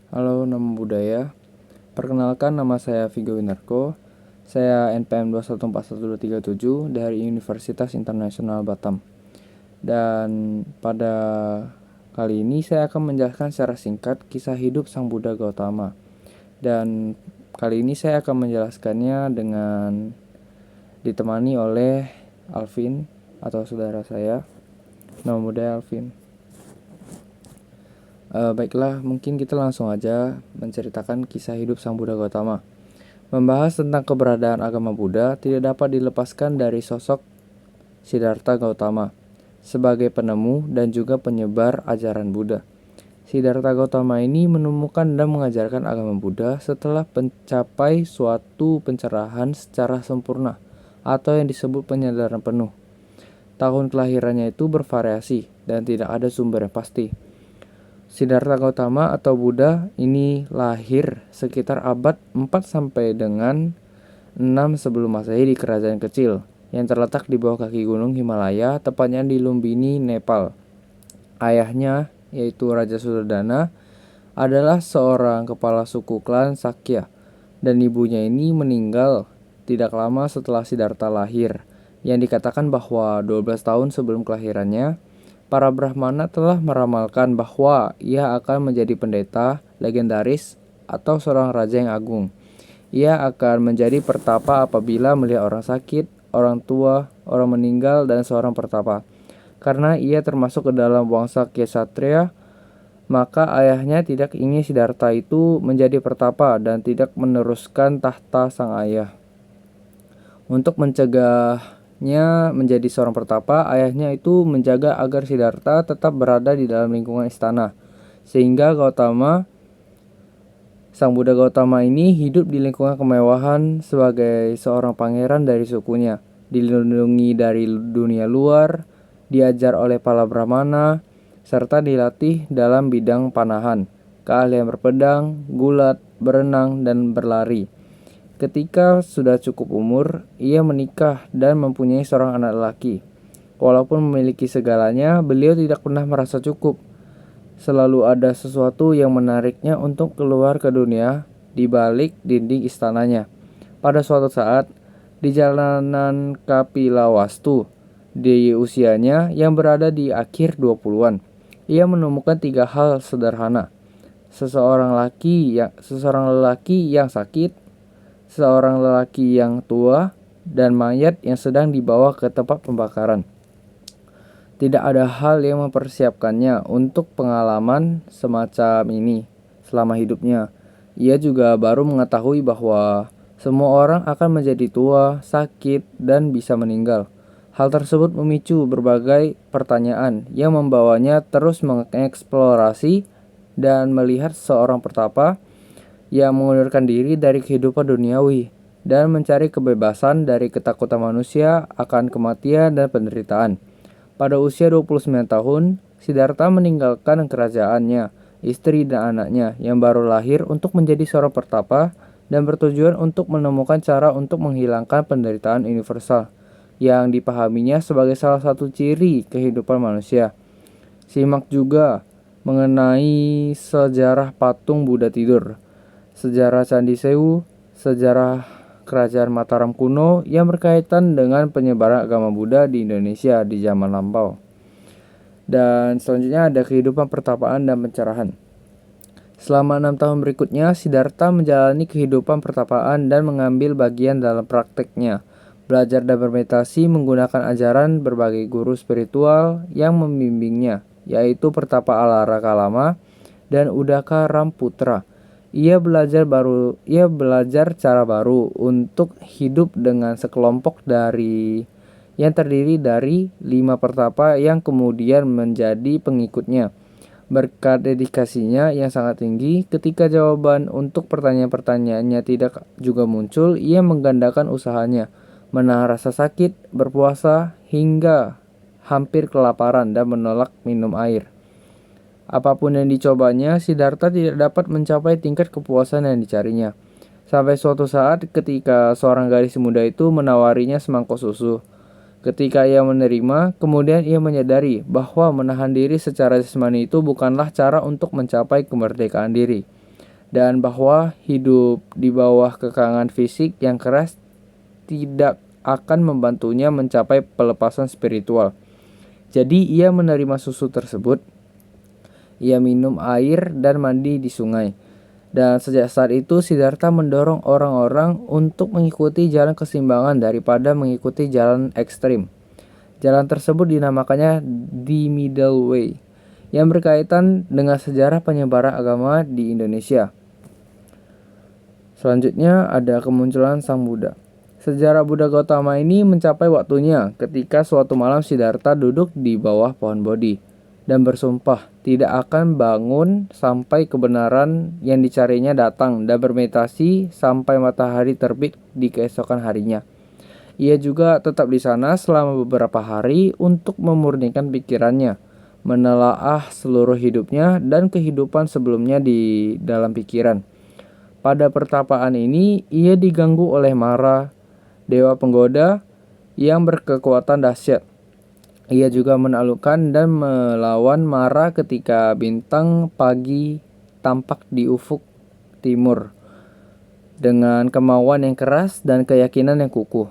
Halo, nama budaya. Perkenalkan, nama saya Vigo Winarko. Saya NPM 2141237 dari Universitas Internasional Batam. Dan pada kali ini saya akan menjelaskan secara singkat kisah hidup Sang Buddha Gautama. Dan kali ini saya akan menjelaskannya dengan ditemani oleh Alvin atau saudara saya. Nama budaya Alvin. Baiklah, mungkin kita langsung aja menceritakan kisah hidup Sang Buddha Gautama. Membahas tentang keberadaan agama Buddha tidak dapat dilepaskan dari sosok Siddhartha Gautama sebagai penemu dan juga penyebar ajaran Buddha. Siddhartha Gautama ini menemukan dan mengajarkan agama Buddha setelah mencapai suatu pencerahan secara sempurna atau yang disebut penyadaran penuh. Tahun kelahirannya itu bervariasi dan tidak ada sumber yang pasti. Siddhartha Gautama atau Buddha ini lahir sekitar abad 4 sampai dengan 6 sebelum Masehi di kerajaan kecil yang terletak di bawah kaki gunung Himalaya, tepatnya di Lumbini, Nepal. Ayahnya, yaitu Raja Suddhodana, adalah seorang kepala suku klan Sakya, dan ibunya ini meninggal tidak lama setelah Siddhartha lahir, yang dikatakan bahwa 12 tahun sebelum kelahirannya, para Brahmana telah meramalkan bahwa ia akan menjadi pendeta legendaris atau seorang raja yang agung. Ia akan menjadi pertapa apabila melihat orang sakit, orang tua, orang meninggal, dan seorang pertapa. Karena ia termasuk ke dalam wangsa Ksatria, maka ayahnya tidak ingin Siddhartha itu menjadi pertapa dan tidak meneruskan tahta sang ayah. Untuk mencegahnya menjadi seorang pertapa, ayahnya itu menjaga agar Siddhartha tetap berada di dalam lingkungan istana. Sehingga Sang Buddha Gautama ini hidup di lingkungan kemewahan sebagai seorang pangeran dari sukunya, dilindungi dari dunia luar, diajar oleh para Brahmana, serta dilatih dalam bidang panahan, keahlian berpedang, gulat, berenang, dan berlari. Ketika sudah cukup umur, ia menikah dan mempunyai seorang anak lelaki. Walaupun memiliki segalanya, beliau tidak pernah merasa cukup. Selalu ada sesuatu yang menariknya untuk keluar ke dunia di balik dinding istananya. Pada suatu saat, di jalanan Kapilawastu, di usianya yang berada di akhir 20-an, ia menemukan 3 hal sederhana. Seseorang lelaki yang sakit, seorang lelaki yang tua, dan mayat yang sedang dibawa ke tempat pembakaran. Tidak ada hal yang mempersiapkannya untuk pengalaman semacam ini selama hidupnya. Ia juga baru mengetahui bahwa semua orang akan menjadi tua, sakit, dan bisa meninggal. Hal tersebut memicu berbagai pertanyaan yang membawanya terus mengeksplorasi dan melihat seorang pertapa yang mengundurkan diri dari kehidupan duniawi dan mencari kebebasan dari ketakutan manusia akan kematian dan penderitaan. Pada usia 29 tahun, Siddhartha meninggalkan kerajaannya, istri dan anaknya yang baru lahir untuk menjadi seorang pertapa dan bertujuan untuk menemukan cara untuk menghilangkan penderitaan universal yang dipahaminya sebagai salah satu ciri kehidupan manusia. Simak juga mengenai sejarah patung Buddha tidur, sejarah Candi Sewu, sejarah kerajaan Mataram kuno yang berkaitan dengan penyebaran agama Buddha di Indonesia di zaman lampau. Dan selanjutnya ada kehidupan pertapaan dan pencerahan. Selama 6 tahun berikutnya, Siddhartha menjalani kehidupan pertapaan dan mengambil bagian dalam prakteknya, belajar dan bermeditasi menggunakan ajaran berbagai guru spiritual yang membimbingnya, yaitu Pertapa Alara Kalama dan Udaka Ramputra. Ia belajar cara baru untuk hidup dengan sekelompok yang terdiri dari 5 pertapa yang kemudian menjadi pengikutnya. Berkat dedikasinya yang sangat tinggi, ketika jawaban untuk pertanyaan-pertanyaannya tidak juga muncul, ia menggandakan usahanya, menahan rasa sakit, berpuasa, hingga hampir kelaparan dan menolak minum air. Apapun yang dicobanya, Siddhartha tidak dapat mencapai tingkat kepuasan yang dicarinya. Sampai suatu saat ketika seorang gadis muda itu menawarinya semangkuk susu. Ketika ia menerima, kemudian ia menyadari bahwa menahan diri secara jasmani itu bukanlah cara untuk mencapai kemerdekaan diri. dan bahwa hidup di bawah kekangan fisik yang keras tidak akan membantunya mencapai pelepasan spiritual. Jadi ia menerima susu tersebut, ia minum air dan mandi di sungai. Dan sejak saat itu Siddhartha mendorong orang-orang untuk mengikuti jalan keseimbangan daripada mengikuti jalan ekstrim. Jalan tersebut dinamakannya The Middle Way, yang berkaitan dengan sejarah penyebaran agama di Indonesia. Selanjutnya ada kemunculan Sang Buddha. Sejarah Buddha Gautama ini mencapai waktunya ketika suatu malam Siddhartha duduk di bawah pohon Bodhi dan bersumpah tidak akan bangun sampai kebenaran yang dicarinya datang dan bermeditasi sampai matahari terbit di keesokan harinya. Ia juga tetap di sana selama beberapa hari untuk memurnikan pikirannya, menelaah seluruh hidupnya dan kehidupan sebelumnya di dalam pikiran. Pada pertapaan ini, ia diganggu oleh Mara, dewa penggoda yang berkekuatan dahsyat. Ia juga menaklukkan dan melawan Mara ketika bintang pagi tampak di ufuk timur dengan kemauan yang keras dan keyakinan yang kukuh.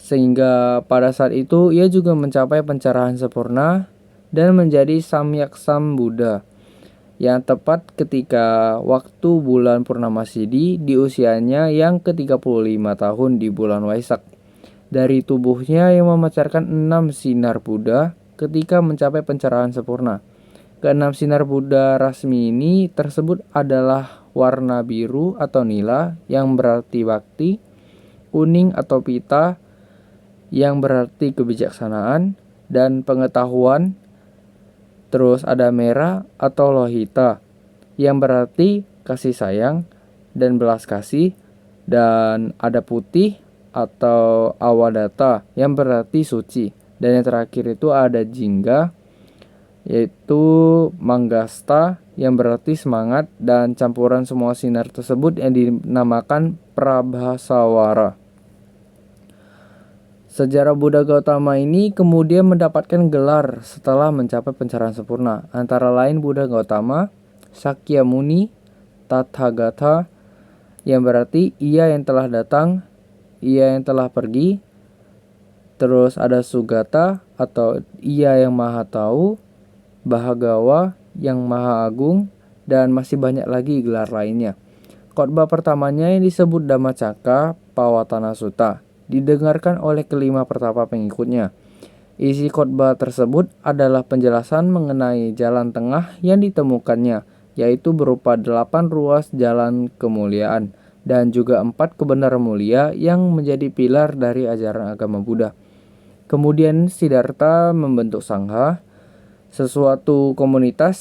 Sehingga pada saat itu ia juga mencapai pencerahan sempurna dan menjadi Samyaksam Buddha yang tepat ketika waktu bulan Purnamasidi di usianya yang ke-35 tahun di bulan Waisak. Dari tubuhnya yang memancarkan 6 sinar Buddha ketika mencapai pencerahan sempurna. Keenam sinar Buddha rasmi ini tersebut adalah warna biru atau nila yang berarti bakti, kuning atau pita yang berarti kebijaksanaan dan pengetahuan, terus ada merah atau lohita yang berarti kasih sayang dan belas kasih, dan ada putih atau awadata yang berarti suci, dan yang terakhir itu ada jingga yaitu manggasta yang berarti semangat, dan campuran semua sinar tersebut yang dinamakan Prabhasawara. Sejarah Buddha Gautama ini kemudian mendapatkan gelar setelah mencapai pencerahan sempurna, antara lain Buddha Gautama, Sakyamuni, Tathagata yang berarti ia yang telah datang, ia yang telah pergi. Terus ada Sugata atau ia yang maha tahu, Bahagawa yang maha agung, dan masih banyak lagi gelar lainnya. Khotbah pertamanya yang disebut Dhammacakka Pawatana Sutta didengarkan oleh kelima pertapa pengikutnya. Isi khotbah tersebut adalah penjelasan mengenai jalan tengah yang ditemukannya, yaitu berupa 8 ruas jalan kemuliaan dan juga 4 kebenaran mulia yang menjadi pilar dari ajaran agama Buddha. Kemudian Siddhartha membentuk Sangha, sesuatu komunitas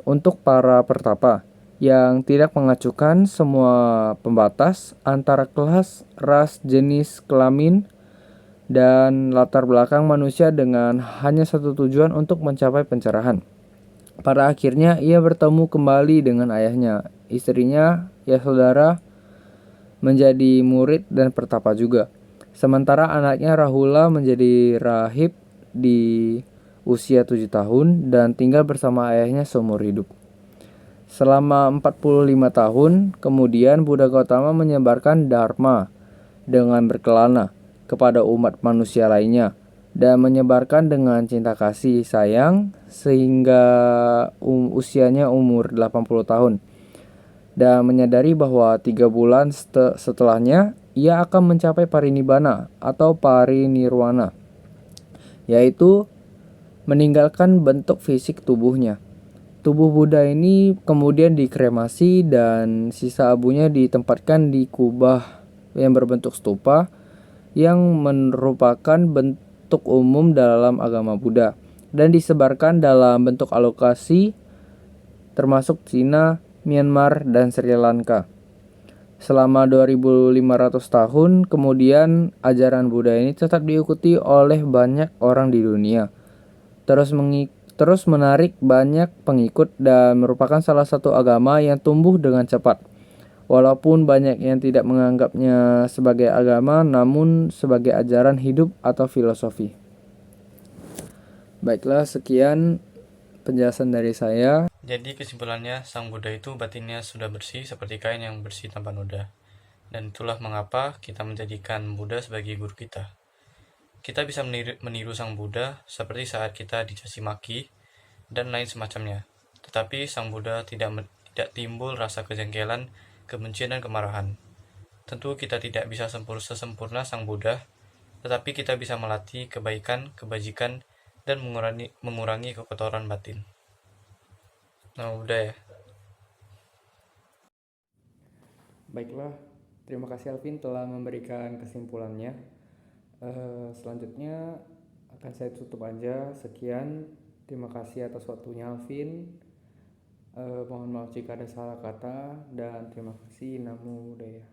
untuk para pertapa yang tidak mengacukan semua pembatas antara kelas, ras, jenis, kelamin, dan latar belakang manusia dengan hanya satu tujuan untuk mencapai pencerahan. Pada akhirnya ia bertemu kembali dengan ayahnya, istrinya, Yasodhara menjadi murid dan pertapa juga. Sementara anaknya Rahula menjadi rahib di usia 7 tahun dan tinggal bersama ayahnya seumur hidup. Selama 45 tahun, kemudian Buddha Gautama menyebarkan Dharma dengan berkelana kepada umat manusia lainnya dan menyebarkan dengan cinta kasih sayang sehingga usianya umur 80 tahun. Dan menyadari bahwa 3 bulan setelahnya ia akan mencapai parinibbana atau parinirwana, yaitu meninggalkan bentuk fisik tubuhnya. Tubuh Buddha ini kemudian dikremasi dan sisa abunya ditempatkan di kubah yang berbentuk stupa yang merupakan bentuk umum dalam agama Buddha dan disebarkan dalam bentuk alokasi termasuk Cina, Myanmar, dan Sri Lanka. Selama 2500 tahun kemudian ajaran Buddha ini tetap diikuti oleh banyak orang di dunia. Terus menarik banyak pengikut dan merupakan salah satu agama yang tumbuh dengan cepat. Walaupun banyak yang tidak menganggapnya sebagai agama, namun sebagai ajaran hidup atau filosofi. Baiklah, sekian penjelasan dari saya. Jadi kesimpulannya, Sang Buddha itu batinnya sudah bersih seperti kain yang bersih tanpa noda. Dan itulah mengapa kita menjadikan Buddha sebagai guru kita. Kita bisa meniru Sang Buddha seperti saat kita dicaci maki dan lain semacamnya. Tetapi Sang Buddha tidak timbul rasa kejengkelan, kebencian, dan kemarahan. Tentu kita tidak bisa sesempurna Sang Buddha, tetapi kita bisa melatih kebaikan, kebajikan, dan mengurangi kekotoran batin. Nah, udah ya. Baiklah, terima kasih Alvin telah memberikan kesimpulannya. Selanjutnya akan saya tutup aja. Sekian, terima kasih atas waktunya Alvin. Mohon maaf jika ada salah kata dan terima kasih. Namo Buddhaya.